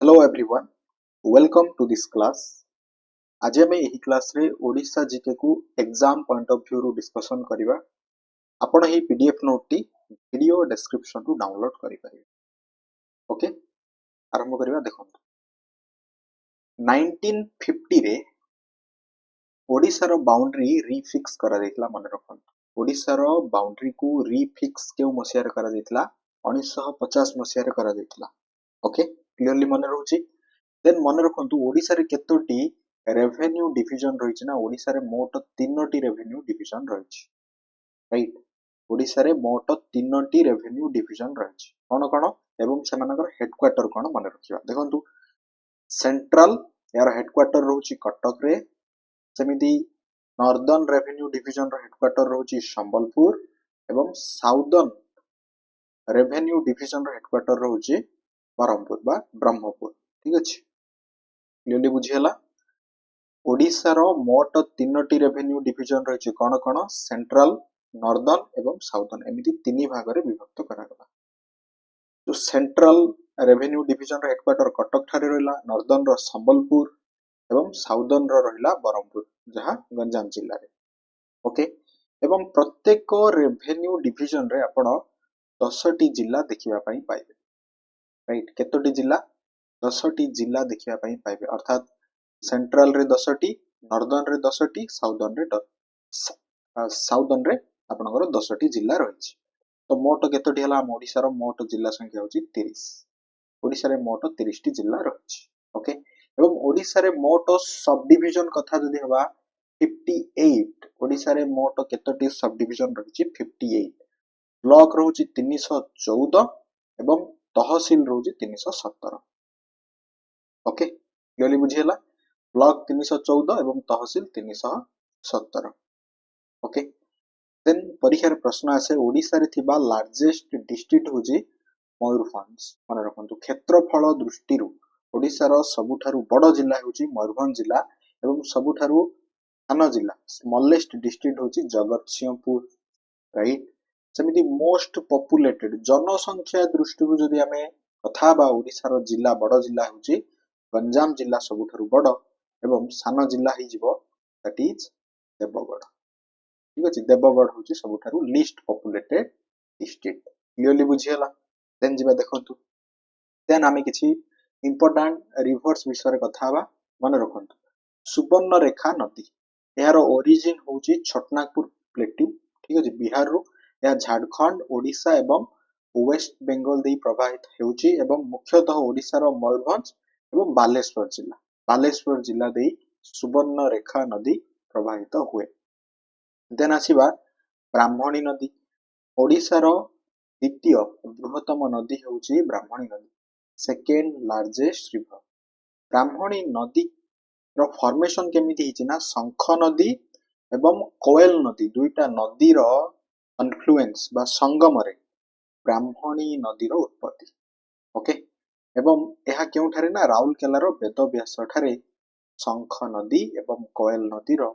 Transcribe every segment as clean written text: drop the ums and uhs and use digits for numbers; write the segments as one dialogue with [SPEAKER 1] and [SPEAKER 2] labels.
[SPEAKER 1] Hello everyone, welcome to this class. आज आम यही क्लास रे ओडिशा जीके को एग्जाम पॉइंट ऑफ व्यू रू डिस्कशन करिबा। आपण ही पीडीएफ नोट टी वीडियो डिस्क्रिप्शन रू डाउनलोड करि परिबे। ओके, आरंभ करिबा। देखंतु 1950 रे ओडिशा रो बाउंड्री रीफिक्स करा दैतला। मन रखंतु ओडिशा रो बाउंड्री को रीफिक्स केउ मसिया रे करा दैतला? 1950 मसिया रे करा दैतला। ओके, क्लियरली मन रहउची। देन मन रखंतु ओडिशा रे केतोटी रेवेन्यू डिविजन रहिछि ना? ओडिशा रे मोट 3टी रेवेन्यू डिविजन रहिछि, राइट? ओडिशा रे मोट 3टी रेवेन्यू डिविजन रहिछि। कोन कोन एवं सेमानकर हेडक्वार्टर कोन मन रखिबा। देखंतु सेंट्रल यार हेडक्वार्टर रहउछि कटक रे। सेमिति नॉर्दर्न रेवेन्यू डिविजन रो हेडक्वार्टर रहउछि संबलपुर एवं साउदर्न रेवेन्यू डिविजन रो हेडक्वार्टर रहउछि बरहमपुर बा ब्रह्मपुर। ठीक अछि, क्लियरली बुझियला। ओडिशा रो मोट 3टी रेवेन्यू डिविजन रहिछि। कोन कोन? सेंट्रल, नॉर्दर्न एवं साउदर्न, एमिति तीन भाग रे विभक्त करा गला। तो सेंट्रल रेवेन्यू डिविजन रो हेडक्वार्टर कटक ठारे रहला, नॉर्दर्न रो संबलपुर एवं साउदर्न रो रहला बरहमपुर, जहां गंजाम जिल्ला रे। ओके, एवं प्रत्येक रेवेन्यू डिविजन रे आपण 10टी जिल्ला देखिबा पई पाइबे, राइट? केतोटी जिल्ला? 10टी जिल्ला देखिबा पई पाइबे। अर्थात सेंट्रल रे 10टी, नॉर्दर्न रे 10टी, साउदर्न रे आपनकर 10टी जिल्ला रहिछि। तो मोट केतोटी हला? ओडिसा रो मोट जिल्ला संख्या होछि 30। ओडिसा रे मोट 30टी जिल्ला रहिछि। ओके, एवं ओडिसा रे मोट सब डिविजन कथा जदि हबा 58। ओडिसा रे मोट केतोटी सब डिविजन रहिछि? 58। ब्लॉक रहउछि 314 एवं तहसील रहउछि 317। ओके, क्लियरली बुझियला। ब्लॉक 314 एवं तहसील 317। ओके, देन परीक्षा रे प्रश्न आसे ओडिसा रे थिबा लार्जेस्ट डिस्ट्रिक्ट होछि मयूरभंज। मन रखंतु क्षेत्रफल दृष्टि रु ओडिसा रो सबुठारु बड़ जिल्ला होछि मयूरभंज जिल्ला एवं सबुठारु सानो जिल्ला स्मॉलेस्ट डिस्ट्रिक्ट होछि जगतसिंहपुर, राइट? सेमिति मोस्ट पॉपुलेटेड जनसंख्या दृष्टि रु जदि हमें कथा बा ओडिसा रो जिल्ला बड़ जिल्ला होछि गंजाम जिल्ला सबुठारु बड़ एवं सानो जिल्ला हि जिवो दैट इज देवगढ़। ठीक अछि, देवगढ़ होछि सबुठारु लीस्ट पॉपुलेटेड डिस्ट्रिक्ट। क्लियरली बुझियला। देन जिबा देखंतु देन आमे किछि इंपोर्टेंट रिवर्स विषय कथा बा। मन रखंतु सुवर्णरेखा नदी यार ओरिजिन होछि छोटनागपुर प्लेट्यू। ठीक अछि, बिहार रु या झारखंड, ओडिशा एवं वेस्ट बेंगल देई प्रवाहित हेउछि एवं मुख्यतः ओडिसा रो मयूरभंज एवं बालेश्वर जिल्ला देई सुवर्णरेखा नदी प्रवाहित हुए। देन आसीबा ब्राह्मणी नदी। ओडिसा रो द्वितीय बृहत्तम नदी हेउछि ब्राह्मणी नदी, सेकेंड लार्जेस्ट रिवर। ब्राह्मणी नदी रो फॉर्मेशन केमिति हिछि ना? शंख नदी एवं कोयल नदी दुईटा नदी रो कन्फ्लुएंस बा संगम रे ब्राह्मणी नदी रो उत्पत्ति। ओके, एवं एहा केउ ठारे ना? राउरकेला रो वेदव्यास ठारे शंख नदी एवं कोयल नदी रो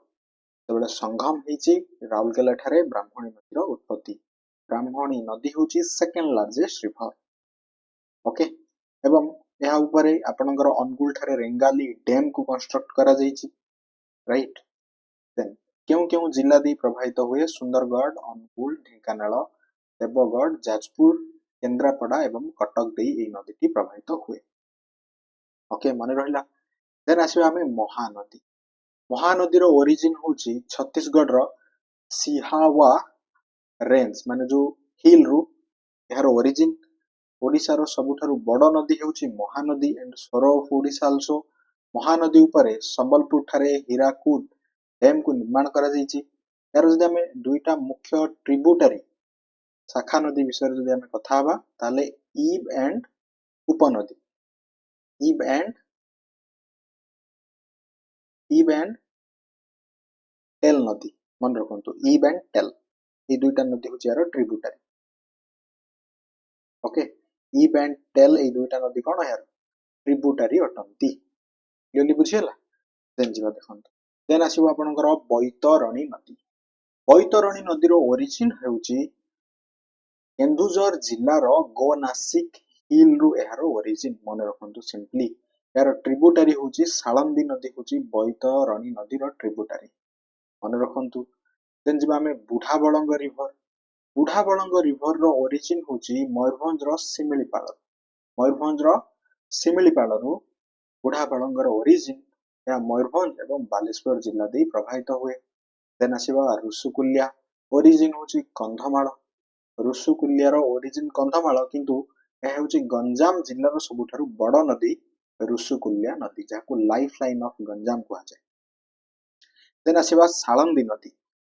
[SPEAKER 1] जेबेले संगम हिछि राउरकेला ठारे ब्राह्मणी नदी रो उत्पत्ति। ब्राह्मणी नदी होछि सेकेंड लार्जेस्ट रिवर। ओके, एवं एहा ऊपर आपनकर अनुगुल ठारे रेंगाली डैम को कंस्ट्रक्ट करा जाइछि, राइट? देन केउ जिल्ला दे प्रभावित हुए? सुंदरगढ़, अनुगुल, ढेंकानाल, देवगढ़, जाजपुर, केंद्रापड़ा एवं कटक दे एई नदीटी प्रभावित हुए। ओके, मन रहिला। देन आसीबा हमें महानदी। महानदी रो ओरिजिन होछि छत्तीसगढ़ रो सिहावा रेंज माने जो हिल रु एहार ओरिजिन। ओडिसा रो सबुठारु बड़ नदी हेउछि Mahanadi and sorrow of Odisha also. Mahanadi ऊपर संबलपुर ठारे हीराकुद डैम को निर्माण करा जाइछि। यार जदि हमें दुईटा मुख्य ट्रिब्यूटरी शाखा नदी विषय जदि हमें कथा हबा ताले ईब एंड उपनदी, ईब एंड टेल नदी। मन रखंतु ईब एंड टेल ए दुईटा नदी होछि यार tributary. Okay, Ib and Tel ए दुईटा नदी कोन यार ट्रिब्यूटरी अटंती। क्लियरली बुझियला। देन जिबा देखंतु देन आसीबो आपनकर बैतरणी नदी। बैतरणी नदी रो ओरिजिन हेउछि केन्दुझर जिल्ला रो गोनासिक हिल रु एहार ओरिजिन मन रखंतु सिंपली यार ट्रिब्यूटरी होची साळंदी नदी होची बैतरणी नदी रो ट्रिब्यूटरी मन रखंतु देन जिबा हमें बुढ़ाबलंग रिवर बुढ़ाबलंग रिवर रो ओरिजिन होची मयूरभंज रो सिमिलीपाल मयूरभंज रो सिमिलीपाल रु बुढ़ाबलंग रो ओरिजिन या मयूरभंज एवं बालेश्वर जिल्ला दे प्रभावित हुए देन आसीबा ऋषिकुल्या ओरिजिन होची कंधमाल ऋषिकुल्या रो ओरिजिन कंधमाल किंतु ଏହା ହେଉଛି ଗଞ୍ଜାମ ଜିଲ୍ଲାର ସବୁଠାରୁ ବଡ଼ ନଦୀ ଋଷିକୁଲ୍ୟା ନଦୀ ଯାହାକୁ ଲାଇଫ ଲାଇନ ଅଫ ଗଞ୍ଜାମ କୁହାଯାଏ ଦେନ୍ ଆସିବା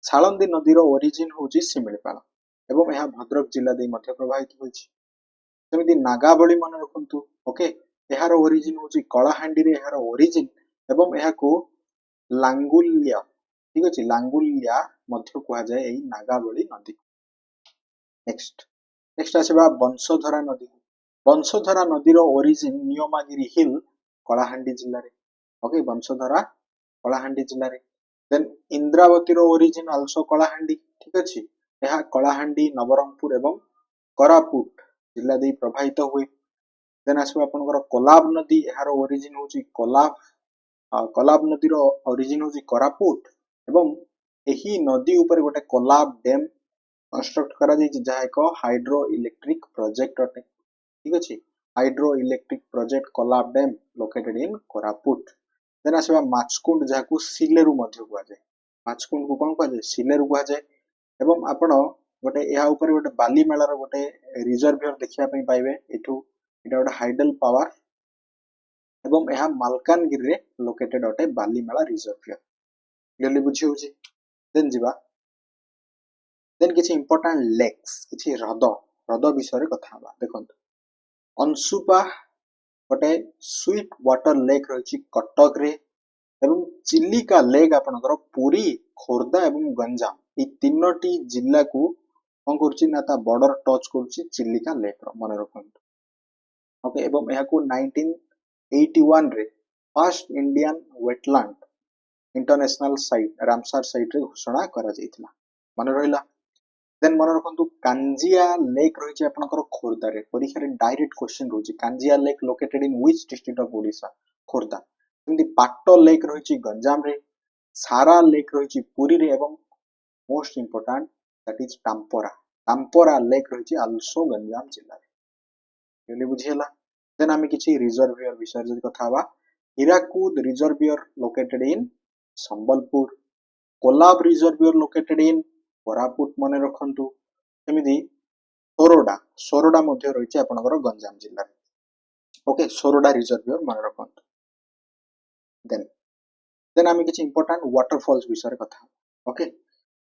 [SPEAKER 1] ସାଳନ୍ଦୀ ନଦୀର ଓରିଜିନ ହେଉଛି ଶିମିଳିପାଳ ଏବଂ ଏହା ଭଦ୍ରକ ଜିଲ୍ଲା ଦେଇ ମଧ୍ୟ ପ୍ରବାହିତ ହୋଇଛି ସେମିତି ନାଗାବଳୀ ମନେ ରଖନ୍ତୁ ଓକେ ଏହାର ଓରିଜିନ ହେଉଛି କଳାହାଣ୍ଡିରେ ଏହାର ଓରିଜିନ ଏବଂ ଏହାକୁ ଲାଙ୍ଗୁଲ୍ୟ ଠିକ ଅଛି ଲାଙ୍ଗୁଲ୍ୟା ମଧ୍ୟ କୁହାଯାଏ ଏହି ନାଗାବଳୀ ନଦୀ नेक्स्ट आसीबा बंशधरा नदीर ओरिजिन नियमागिरी हिल कलाहांडी जिल्ला रे ओके बंशधरा कलाहांडी जिल्ला रे देन इंद्रावती रो ओरिजिन आल्सो कलाहांडी ठीक अछि यह कलाहांडी नवरंगपुर एवं कोरापुट जिल्ला दे प्रभावित हुए देन आसीबा आपनकर कोलाब नदी यार ओरिजिन होची कोलाब नदी रो ओरिजिन होची कोरापुट एवं एही नदी ऊपर गोटे कोलाब डैम कंस्ट्रक्ट करा जाइछि जहा एक हाइड्रो इलेक्ट्रिक प्रोजेक्ट अटे ठीक अछि hydro electric project Kolab dam located in Koraput then आसीबा माचकुंड जाकू सिलेरु मध्ये कुआ जाय माचकुंड को कोन कुआ जाय सिलेरु कुआ जाय एवं आपण गोटे या ऊपर गोटे बाली मेलार गोटे रिजर्वियर देखिया पई पाइबे एठू एटा गोटे हाइडल पावर एवं यह मालकानगिरी रे लोकेटेड अटे बाली मेला रिजर्वियर क्लियरली बुझी होछि देन जिबा देन किछि इंपोर्टेंट लेक्स किछि हृद विषय कथा हबा देखंतु अंशुपा गोटे स्वीट वाटर लेक रही कटक रे एवं चिलिका लेक आपनकर पुरी खोर्धा एवं गंजाम ए तीनोटी जिल्ला को कोन करछि ना ता बॉर्डर टच करछि चिलिका लेक रो मन रखंतु ओके एवं एहा को 1981 रे first Indian wetland international site Ramsar site रे घोषणा करा जाइथिला मन रहिला देन मन रखंतु कांजिया लेक रही आपनकर खोर्धा रे परीक्षा रे डायरेक्ट क्वेश्चन रही Kanjia lake located in which district of Odisha Khordha सेमती पाटो लेक रही गंजाम रे सारा लेक रही पुरी रे एवं most important that is Tampara lake रही आल्सो गंजाम जिल्ला रे really बुझियला देन आमे किछि रिजर्वियर विषय जदि कथा हवा Hirakud reservoir located in Sambalpur Kolab reservoir located in Koraput मन रखंतु सेमिति सोरोडा मध्ये रही आपनकर गंजाम जिल्ला रे ओके सोरोडा रिजर्वियर मन रखंतु देन आमे किछि इंपोर्टेंट वाटरफॉल्स विषय कथा ओके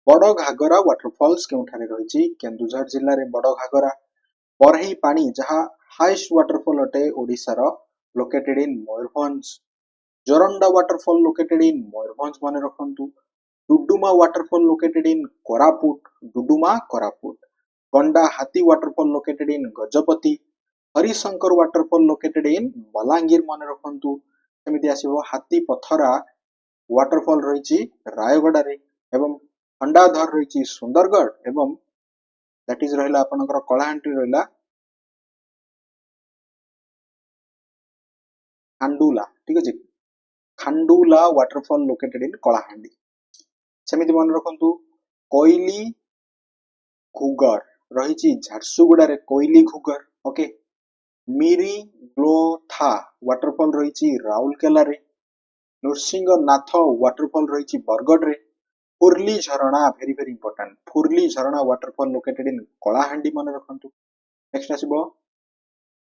[SPEAKER 1] बड़ घागरा वाटरफॉल्स केउठारे रही केन्दुझर जिल्ला रे बड़ घागरा बरही पानी जहा हाईएस्ट वाटरफॉल अटे ओडिसा रो located in Mayurbhanj Joranda waterfall located in Mayurbhanj मन रखंतु Duduma waterfall located in Koraput Gandahati waterfall located in Gajapati Harishankar waterfall located in Balangir मन रखंतु सेमिति आसीबो हाथी पथरा वाटरफॉल रही रायगड़ा रे एवं खंडाधर रही सुंदरगढ़ एवं दैट इज रहिला आपनकर कलाहांडी रहिला ठीक अछि खांडुला वाटरफॉल लोकेटेड इन कलाहांडी सेमिति मन रखंतु कोइली घुगर रही झारसुगुड़ा रे कोइली घुगर ओके मिरी ग्लोथा वाटरफॉल रही राउरकेला रे नरसिंहनाथ वाटरफॉल रही बरगढ़ रे Phurli Jharana very important Phurli Jharana waterfall located in Kalahandi मन रखंतु नेक्स्ट आसीबो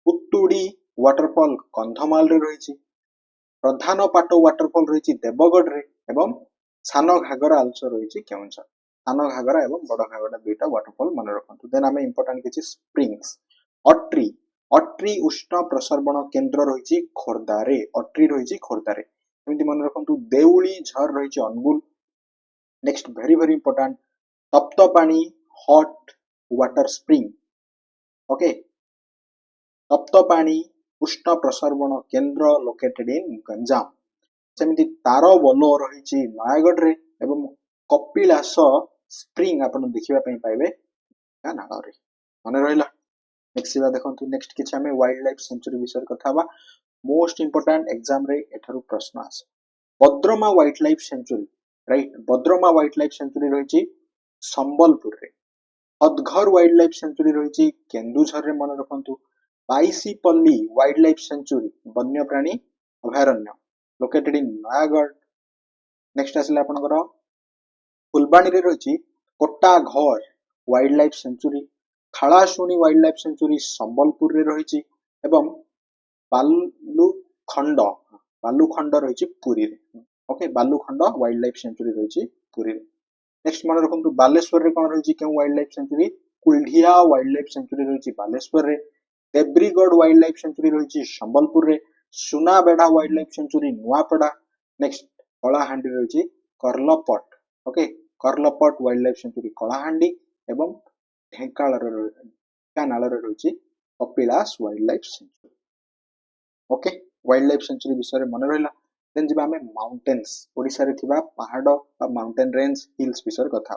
[SPEAKER 1] पुतुडी वाटरफॉल कंधमाल रे रही प्रधान पाटो वाटरफॉल रही देवगढ़ रे एवं सानो घागरा आल्सो रही केउंझर सानो घागरा एवं बड़ घागरा दुईटा वाटरफॉल मन रखंतु देन आमे इंपोर्टेंट किछि स्प्रिंग्स अट्री उष्ण प्रसरबण केंद्र रही खोर्धा रे अट्री रही खोर्धा रे एमिति मन रखंतु देउली झर रही Angul next very important Taptapani hot water spring okay Taptapani उष्ण प्रसरबण केंद्र लोकेटेड इन गंजाम सेमिति तारबोलो रही नयागढ़ रे एवं कपिलास स्प्रिंग आपण देखिबा पई पाइबे नाळ रे मन रहिला नेक्स्ट देखंतु नेक्स्ट किछ हमें वाइल्ड लाइफ सेंचुरी विषय कथा बा मोस्ट इंपोर्टेंट एग्जाम रे एठारु प्रश्न आसे Badrama wild life sanctuary right Badrama wild life sanctuary रहिछि संबलपुर रे अदघर वाइल्ड लाइफ सेंचुरी रहिछि केन्दुझर रे मन रखंतु बाईसीपल्ली वाइल्ड लाइफ सेंचुरी वन्य प्राणी अभयारण्य लोकेटेड इन नयागढ़ नेक्स्ट आसले आपनकर फुलबाणी रे रहिछि Kotgarh wild life sanctuary Khalasuni wild life sanctuary Sambalpur रे रहिछि एवं बालुखंड बालुखंड रहिछि पुरी रे okay Balukhand wild life sanctuary रहिछि पुरी रे नेक्स्ट मन रखंतु बालेश्वर रे कोन रहिछि केउ wild life sanctuary Kuldiha wild life sanctuary रहिछि बालेश्वर रे देब्रीगढ़ वाइल्ड लाइफ सेंचुरी रहिछि संबलपुर रे Sunabeda wild life sanctuary Nuapada next Kalahandi रहिछि Karlapat okay Karlapat wild life sanctuary Kalahandi एवं ढेंकानाल रे रहिछि Kapilash wild life sanctuary okay wild life sanctuary विषय मन रहिला देन जिबा हमें माउंटेन्स ओडिसा रे थिबा पहाड़ बा माउंटेन रेंज हिल्स विषय कथा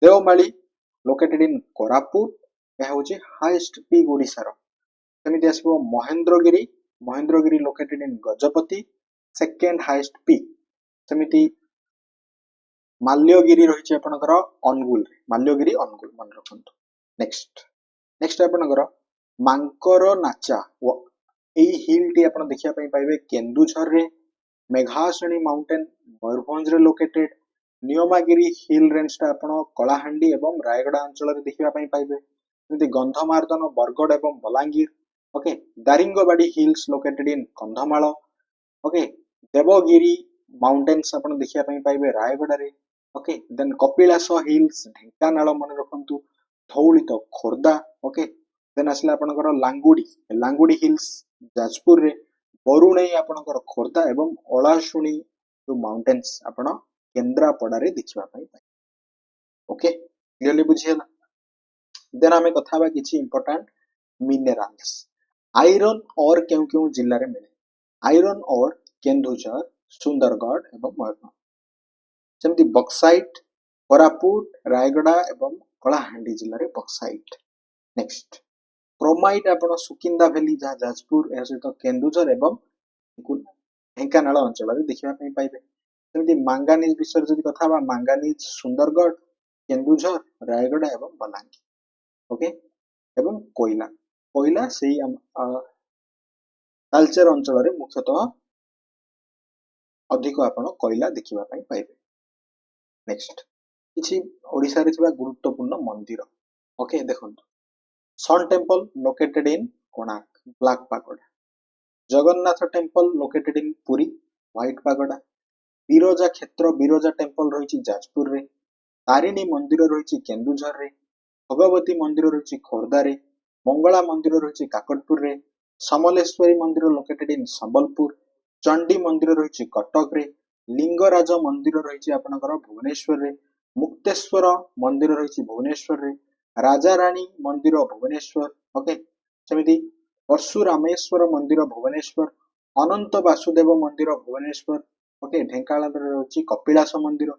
[SPEAKER 1] देवमाली लोकेटेड इन कोरापुट यह होछि हाईएस्ट पीक ओडिसा रो सेमिति आसबो Mahendragiri located in Gajapati second highest peak सेमिति माल्यगिरी रहिछि आपनकर अनुगुल माल्यगिरी अनुगुल मन रखंतु नेक्स्ट आपनकर मांकर नाचा एई हिल टी आपण देखिया पई पाइबे केन्दुझर रे मेघासणी माउंटेन मयूरभंज रे लोकेटेड नियमागिरी हिल रेंज टा आपण कलाहांडी एवं रायगड़ा अंचल रे देखिया पई पाइबे जेति गंधमार्दन बरगड़ एवं Balangir okay Daringbadi hills located in Kandhamal okay Devgiri mountains आपण देखिया पई पाइबे रायगड़ा रे okay then Kapilas hills Dhenkanal मन रखंतु धौली तो खोर्धा ओके देन आसला आपनकर लांगुडी हिल्स जाजपुर रे बरुणई आपनकर खोर्धा एवं ओलाशुणी जो माउंटेन्स आपण केंद्रापड़ा रे देखिबा पई पाइ ओके क्लियरली बुझियला देन हमें कथा बा किछि इंपोर्टेंट मिनरल्स आयरन और केउ जिल्ला रे मिले आयरन और केन्दुझर सुंदरगढ़ एवं मयूरभंज सेमती बक्साइट कोरापुट रायगड़ा एवं कलाहांडी जिल्ला रे बक्साइट नेक्स्ट क्रोमाइट आपण सुकिंदा वैली जहाँ जाजपुर ए सहित केन्दुझर एवं ढेंकानाल अंचल रे देखिबा पई पाइबे सेमती मांगानीज विषय जदि कथा बा मांगानीज सुंदरगढ़ केन्दुझर रायगड़ा एवं बलांगीर ओके एवं कोयला सेही तालचेर अंचल रे मुख्यतः अधिक आपण कोयला देखिबा पई पाइबे नेक्स्ट किछि ओडिसा रे थिबा गुरुत्वपूर्ण मंदिर ओके देखंतु sun temple located in Konark black pagoda Jagannath temple located in Puri white pagoda Biraja क्षेत्र बिरोजा टेम्पल रहिछि जाजपुर रे तारिणी मंदिर रहिछि केन्दुझर रे भगवती मंदिर रहिछि खोर्धा रे मंगला मंदिर रहिछि काकटपुर रे समलेश्वरी मंदिर लोकेटेड इन संबलपुर चंडी मंदिर रहिछि कटक रे लिंगराज मंदिर रहिछि आपनकर भुवनेश्वर रे मुक्तेश्वर मंदिर रहिछि भुवनेश्वर रे राजा रानी मंदिर भुवनेश्वर ओके सेमिति परशुरामेश्वर मंदिर भुवनेश्वर अनंत वासुदेव मंदिर भुवनेश्वर ओके ढेंकानाल रे रहिछि कपिलास मंदिर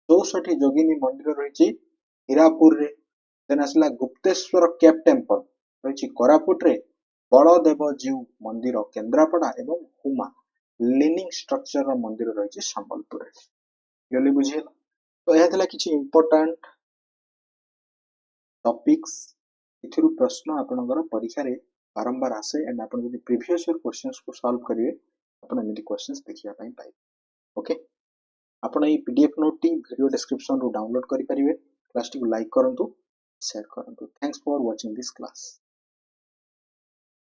[SPEAKER 1] 64 जोगिनी मंदिर रहिछि हीरापुर रे देन आसला गुप्तेश्वर केप टेम्पल रहिछि कोरापुट रे बलदेव जीव मंदिर केंद्रापड़ा एवं हुमा लिनिंग स्ट्रक्चर मंदिर रहिछि संबलपुर रे क्लियरली बुझियला तो यह थिला किछि इंपोर्टेंट टॉपिक्स इथिरु प्रश्न आपनकर परीक्षा रे बारंबार आसे एंड आपन जदि प्रीवियस ईयर क्वेश्चंस को सॉल्व करिवे आपन एमिति क्वेश्चंस देखिया पई पाइ ओके आपन ई पीडीएफ नोट टी वीडियो डिस्क्रिप्शन रो डाउनलोड करि परिवे क्लास टी को लाइक करंतु शेयर करंतु thanks for watching this class.